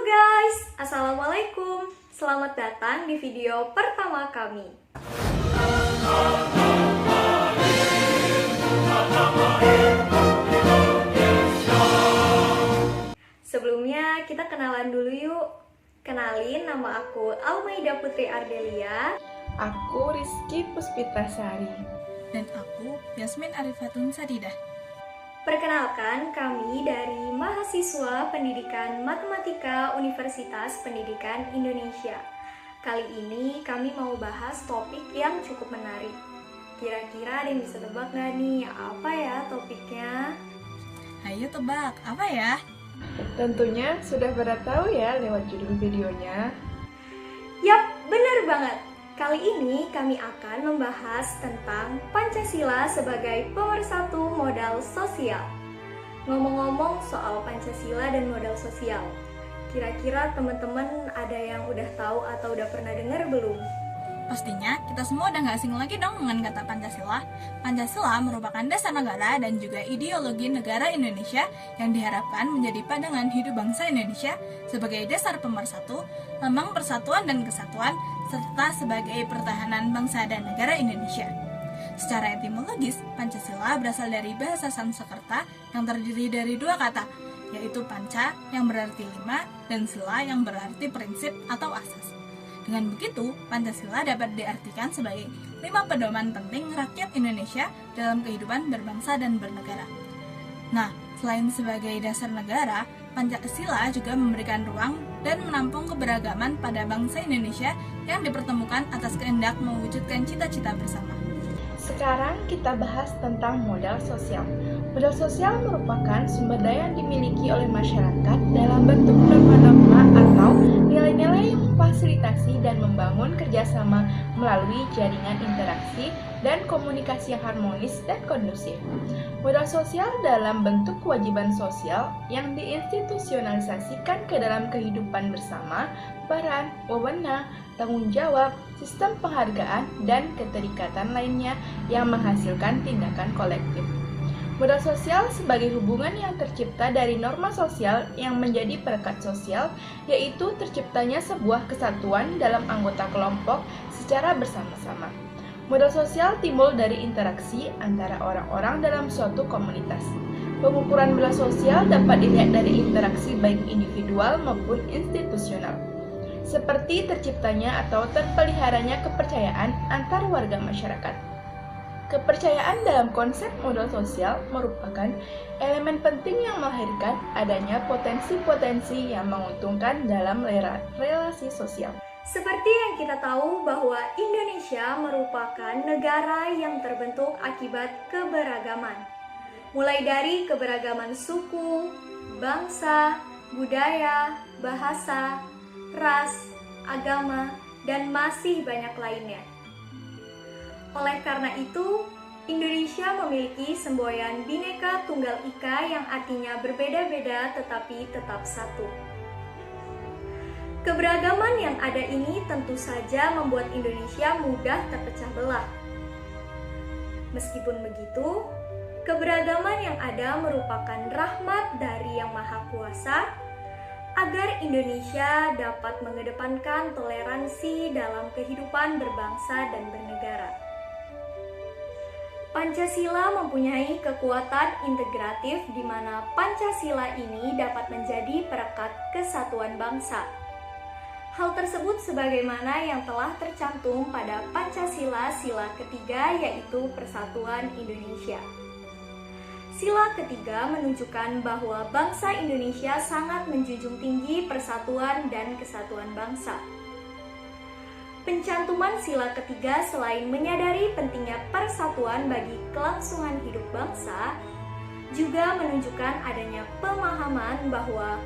guys, Assalamualaikum. Selamat datang di video pertama kami. Sebelumnya kita kenalan dulu yuk. Kenalin, nama aku Almaida Putri Ardelia. Aku Rizky Puspitasari. Dan aku Yasmin Arifatun Sadidah. Perkenalkan, kami dari mahasiswa Pendidikan Matematika Universitas Pendidikan Indonesia. Kali ini kami mau bahas topik yang cukup menarik. Kira-kira ada yang bisa tebak gak nih, apa ya topiknya? Ayo tebak, apa ya? Tentunya sudah pada tahu ya lewat judul videonya. Yap, benar banget. Kali ini kami akan membahas tentang Pancasila sebagai pemersatu modal sosial. Ngomong-ngomong soal Pancasila dan modal sosial, kira-kira teman-teman ada yang udah tahu atau udah pernah dengar belum? Pastinya kita semua udah gak asing lagi dong dengan kata Pancasila. Pancasila merupakan dasar negara dan juga ideologi negara Indonesia yang diharapkan menjadi pandangan hidup bangsa Indonesia sebagai dasar pemersatu, lambang persatuan dan kesatuan, serta sebagai pertahanan bangsa dan negara Indonesia. Secara etimologis, Pancasila berasal dari bahasa Sanskerta yang terdiri dari dua kata, yaitu panca yang berarti lima dan sila yang berarti prinsip atau asas. Dengan begitu, Pancasila dapat diartikan sebagai 5 pedoman penting rakyat Indonesia dalam kehidupan berbangsa dan bernegara. Nah, selain sebagai dasar negara, Pancasila juga memberikan ruang dan menampung keberagaman pada bangsa Indonesia yang dipertemukan atas kehendak mewujudkan cita-cita bersama. Sekarang kita bahas tentang modal sosial. Modal sosial merupakan sumber daya yang dimiliki oleh masyarakat dalam bentuk norma-norma atau nilai-nilai yang memfasilitasi dan membangun kerjasama melalui jaringan interaksi dan komunikasi yang harmonis dan kondusif. Modal sosial dalam bentuk kewajiban sosial yang diinstitusionalisasikan ke dalam kehidupan bersama, peran, wewenang, tanggung jawab, sistem penghargaan, dan keterikatan lainnya yang menghasilkan tindakan kolektif. Modal sosial sebagai hubungan yang tercipta dari norma sosial yang menjadi perekat sosial, yaitu terciptanya sebuah kesatuan dalam anggota kelompok secara bersama-sama. Modal sosial timbul dari interaksi antara orang-orang dalam suatu komunitas. Pengukuran modal sosial dapat dilihat dari interaksi baik individual maupun institusional, seperti terciptanya atau terpeliharanya kepercayaan antar warga masyarakat. Kepercayaan dalam konsep modal sosial merupakan elemen penting yang melahirkan adanya potensi-potensi yang menguntungkan dalam relasi sosial. Seperti yang kita tahu bahwa Indonesia merupakan negara yang terbentuk akibat keberagaman. Mulai dari keberagaman suku, bangsa, budaya, bahasa, ras, agama, dan masih banyak lainnya. Oleh karena itu, Indonesia memiliki semboyan Bhinneka Tunggal Ika yang artinya berbeda-beda tetapi tetap satu. Keberagaman yang ada ini tentu saja membuat Indonesia mudah terpecah belah. Meskipun begitu, keberagaman yang ada merupakan rahmat dari Yang Maha Kuasa agar Indonesia dapat mengedepankan toleransi dalam kehidupan berbangsa dan bernegara. Pancasila mempunyai kekuatan integratif di mana Pancasila ini dapat menjadi perekat kesatuan bangsa. Hal tersebut sebagaimana yang telah tercantum pada Pancasila sila ketiga, yaitu Persatuan Indonesia. Sila ketiga menunjukkan bahwa bangsa Indonesia sangat menjunjung tinggi persatuan dan kesatuan bangsa. Pencantuman sila ketiga selain menyadari pentingnya persatuan bagi kelangsungan hidup bangsa, juga menunjukkan adanya pemahaman bahwa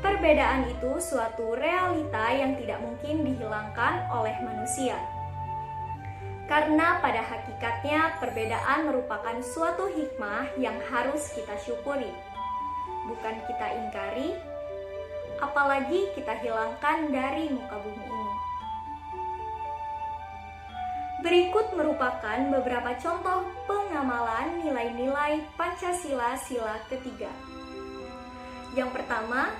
perbedaan itu suatu realita yang tidak mungkin dihilangkan oleh manusia. Karena pada hakikatnya perbedaan merupakan suatu hikmah yang harus kita syukuri, bukan kita ingkari, apalagi kita hilangkan dari muka bumi ini. Berikut merupakan beberapa contoh pengamalan nilai-nilai Pancasila sila ketiga. Yang pertama,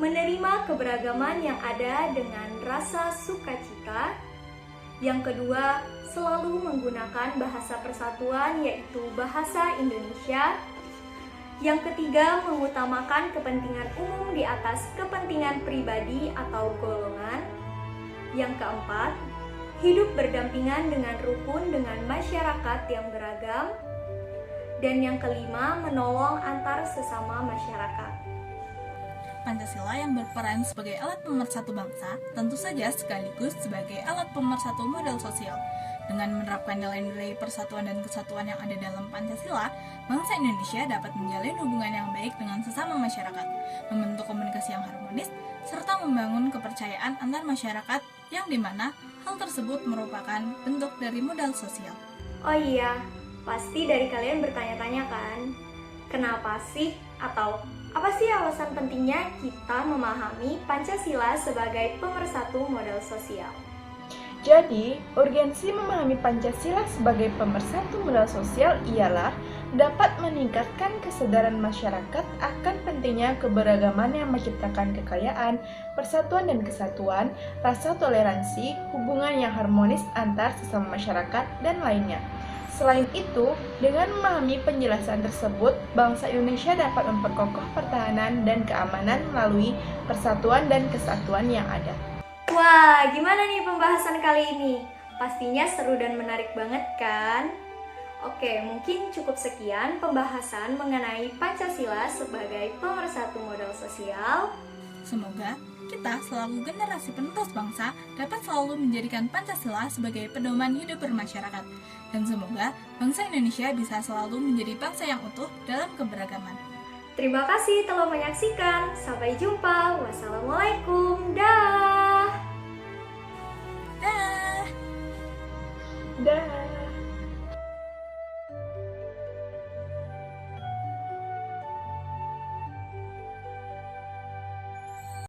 menerima keberagaman yang ada dengan rasa sukacita. Yang kedua, selalu menggunakan bahasa persatuan yaitu bahasa Indonesia. Yang ketiga, mengutamakan kepentingan umum di atas kepentingan pribadi atau golongan. Yang keempat, hidup berdampingan dengan rukun dengan masyarakat yang beragam. Dan yang kelima, menolong antar sesama masyarakat. Pancasila yang berperan sebagai alat pemersatu bangsa tentu saja sekaligus sebagai alat pemersatu model sosial. Dengan menerapkan nilai-nilai persatuan dan kesatuan yang ada dalam Pancasila, bangsa Indonesia dapat menjalin hubungan yang baik dengan sesama masyarakat, membentuk komunikasi yang harmonis, serta membangun kepercayaan antar masyarakat yang dimana hal tersebut merupakan bentuk dari modal sosial. Oh iya, pasti dari kalian bertanya-tanya kan, kenapa sih atau apa sih alasan pentingnya kita memahami Pancasila sebagai pemersatu modal sosial? Jadi, urgensi memahami Pancasila sebagai pemersatu modal sosial ialah dapat meningkatkan kesadaran masyarakat akan pentingnya keberagaman yang menciptakan kekayaan, persatuan dan kesatuan, rasa toleransi, hubungan yang harmonis antar sesama masyarakat, dan lainnya. Selain itu, dengan memahami penjelasan tersebut, bangsa Indonesia dapat memperkokoh pertahanan dan keamanan melalui persatuan dan kesatuan yang ada. Wah, gimana nih pembahasan kali ini? Pastinya seru dan menarik banget kan? Oke, mungkin cukup sekian pembahasan mengenai Pancasila sebagai pemersatu modal sosial. Semoga kita selalu generasi penerus bangsa dapat selalu menjadikan Pancasila sebagai pedoman hidup bermasyarakat. Dan semoga bangsa Indonesia bisa selalu menjadi bangsa yang utuh dalam keberagaman. Terima kasih telah menyaksikan. Sampai jumpa. Wassalamualaikum. Dah. Dah. Dah.